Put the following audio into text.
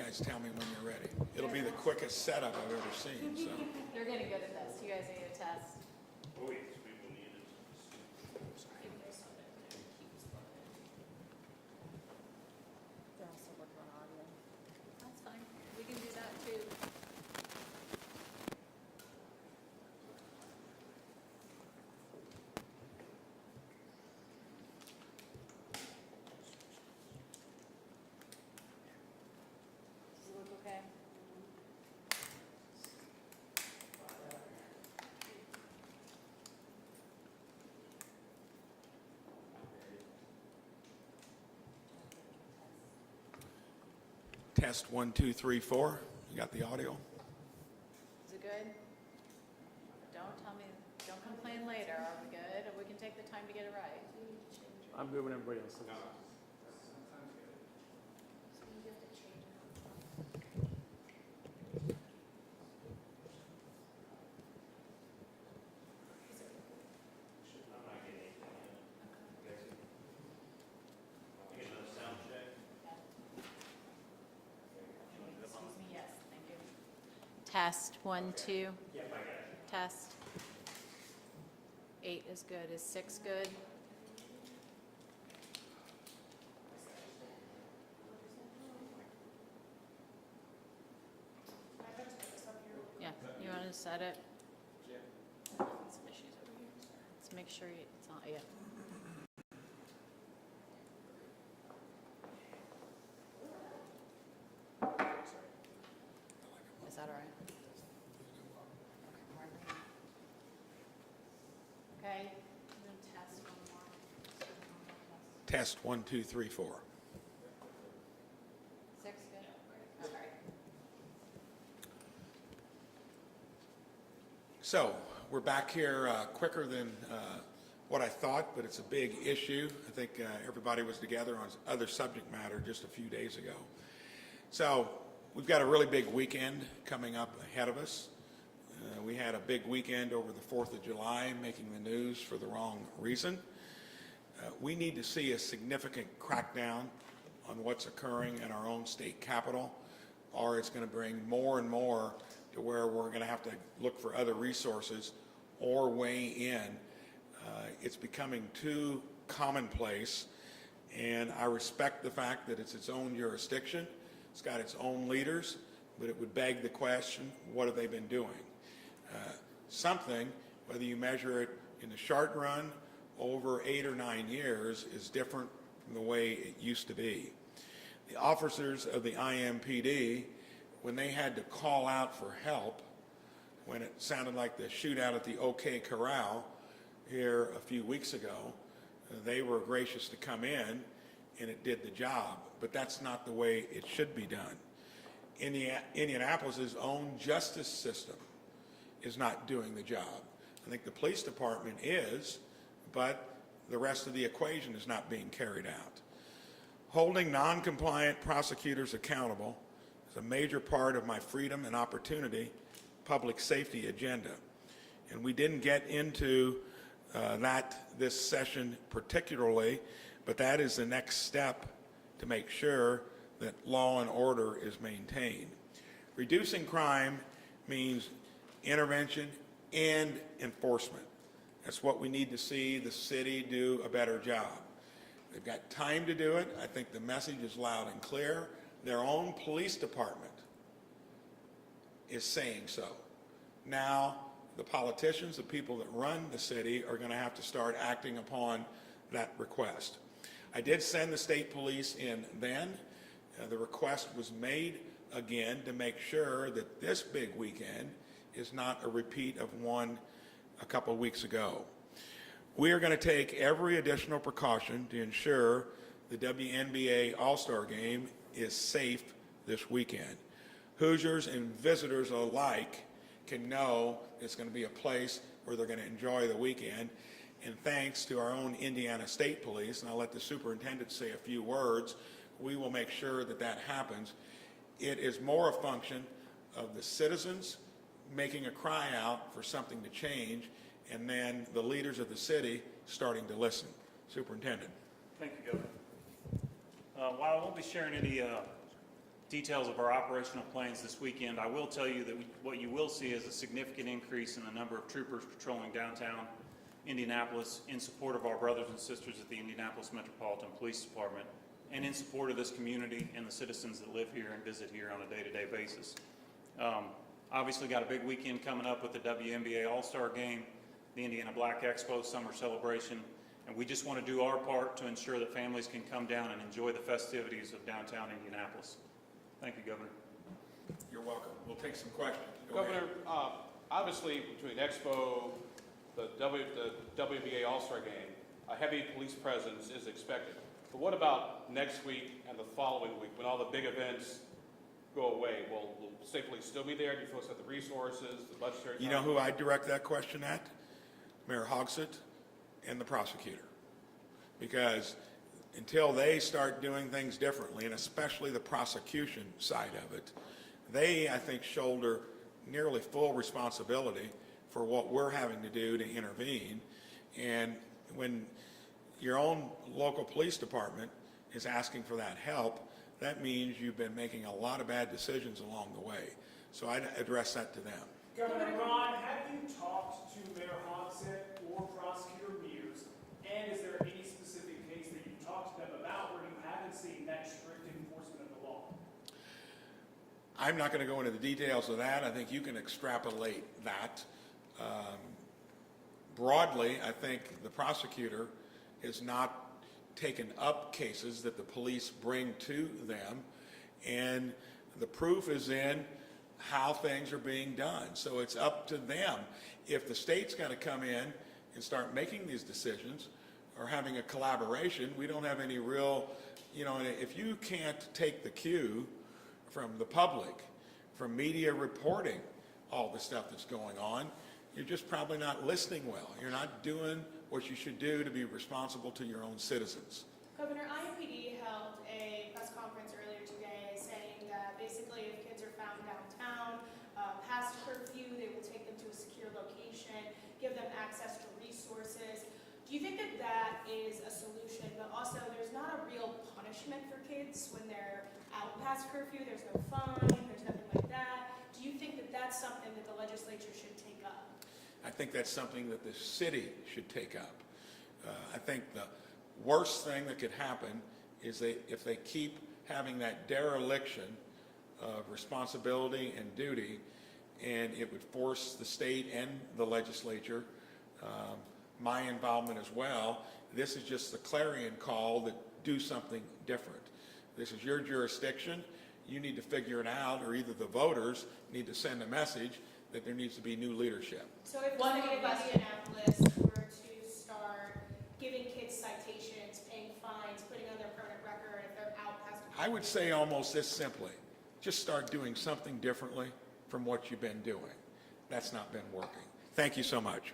guys tell me when you're ready. It'll be the quickest setup I've ever seen. So. You're getting good at this. You guys need a test. Oh, yes, we will need it. They're also working on audio. That's fine. We can do that too. Does it look okay? Test 1, 2, 3, 4. You got the audio? Is it good? Don't tell me, don't complain later. Are we good? Or we can take the time to get it right. I'm good when everybody else is. I'm not getting anything in. You get another sound check? Excuse me, yes, thank you. Test, 1, 2. Yep, I got you. Test. 8 is good. Is 6 good? Yeah, you want to set it? Some issues over here. Let's make sure it's on, yeah. Is that all right? Okay, I'm going to test one more. Test 1, 2, 3, 4. 6 good? Okay. So we're back here quicker than what I thought, but it's a big issue. I think everybody was together on other subject matter just a few days ago. So we've got a really big weekend coming up ahead of us. We had a big weekend over the 4th of July, making the news for the wrong reason. We need to see a significant crackdown on what's occurring in our own state capital, or it's going to bring more and more to where we're going to have to look for other resources or weigh in. It's becoming too commonplace, and I respect the fact that it's its own jurisdiction. It's got its own leaders, but it would beg the question, what have they been doing? Something, whether you measure it in the short run over 8 or 9 years, is different from the way it used to be. The officers of the IMPD, when they had to call out for help, when it sounded like the shootout at the OK Corral here a few weeks ago, they were gracious to come in and it did the job. But that's not the way it should be done. Indianapolis' own justice system is not doing the job. I think the police department is, but the rest of the equation is not being carried out. Holding non-compliant prosecutors accountable is a major part of my freedom and opportunity public safety agenda. And we didn't get into that this session particularly, but that is the next step to make sure that law and order is maintained. Reducing crime means intervention and enforcement. That's what we need to see the city do a better job. They've got time to do it. I think the message is loud and clear. Their own police department is saying so. Now, the politicians, the people that run the city, are going to have to start acting upon that request. I did send the state police in then. The request was made again to make sure that this big weekend is not a repeat of one a couple of weeks ago. We are going to take every additional precaution to ensure the WNBA All-Star Game is safe this weekend. Hoosiers and visitors alike can know it's going to be a place where they're going to enjoy the weekend. And thanks to our own Indiana State Police, and I'll let the superintendent say a few words, we will make sure that that happens. It is more a function of the citizens making a cry out for something to change, and then the leaders of the city starting to listen. Superintendent. Thank you, Governor. While I won't be sharing any details of our operational plans this weekend. I will tell you that what you will see is a significant increase in the number of troopers patrolling downtown Indianapolis in support of our brothers and sisters at the Indianapolis Metropolitan Police Department and in support of this community and the citizens that live here and visit here on a day-to-day basis. Obviously got a big weekend coming up with the WNBA All-Star Game, the Indiana Black Expo Summer Celebration, and we just want to do our part to ensure that families can come down and enjoy the festivities of downtown Indianapolis. Thank you, Governor. You're welcome. We'll take some questions. Go ahead. Governor, obviously between Expo, the WNBA All-Star Game, a heavy police presence is expected. But what about next week and the following week when all the big events go away? Will state police still be there? Do you folks have the resources, the budgetary? You know who I direct that question at? Mayor Hogsett and the prosecutor. Because until they start doing things differently, and especially the prosecution side of it, they, I think, shoulder nearly full responsibility for what we're having to do to intervene. And when your own local police department is asking for that help, that means you've been making a lot of bad decisions along the way. So I'd address that to them. Governor Braun, have you talked to Mayor Hogsett or Prosecutor Mears? And is there any specific case that you've talked to them about where you haven't seen that strict enforcement of the law? I'm not going to go into the details of that. I think you can extrapolate that. Broadly, I think the prosecutor has not taken up cases that the police bring to them, and the proof is in how things are being done. So it's up to them. If the state's got to come in and start making these decisions or having a collaboration, we don't have any real, if you can't take the cue from the public, from media reporting all the stuff that's going on, you're just probably not listening well. You're not doing what you should do to be responsible to your own citizens. Governor, IMPD held a press conference earlier today saying that basically if kids are found downtown past curfew, they will take them to a secure location, give them access to resources. Do you think that that is a solution, but also there's not a real punishment for kids when they're out past curfew? There's no fine, there's nothing like that. Do you think that that's something that the legislature should take up? I think that's something that the city should take up. I think the worst thing that could happen is if they keep having that dereliction of responsibility and duty, and it would force the state and the legislature, my involvement as well. This is just the clarion call that do something different. This is your jurisdiction. You need to figure it out, or either the voters need to send a message that there needs to be new leadership. So if the city of Indianapolis were to start giving kids citations, paying fines, putting on their permanent record if they're out past the I would say almost this simply, just start doing something differently from what you've been doing. That's not been working. Thank you so much.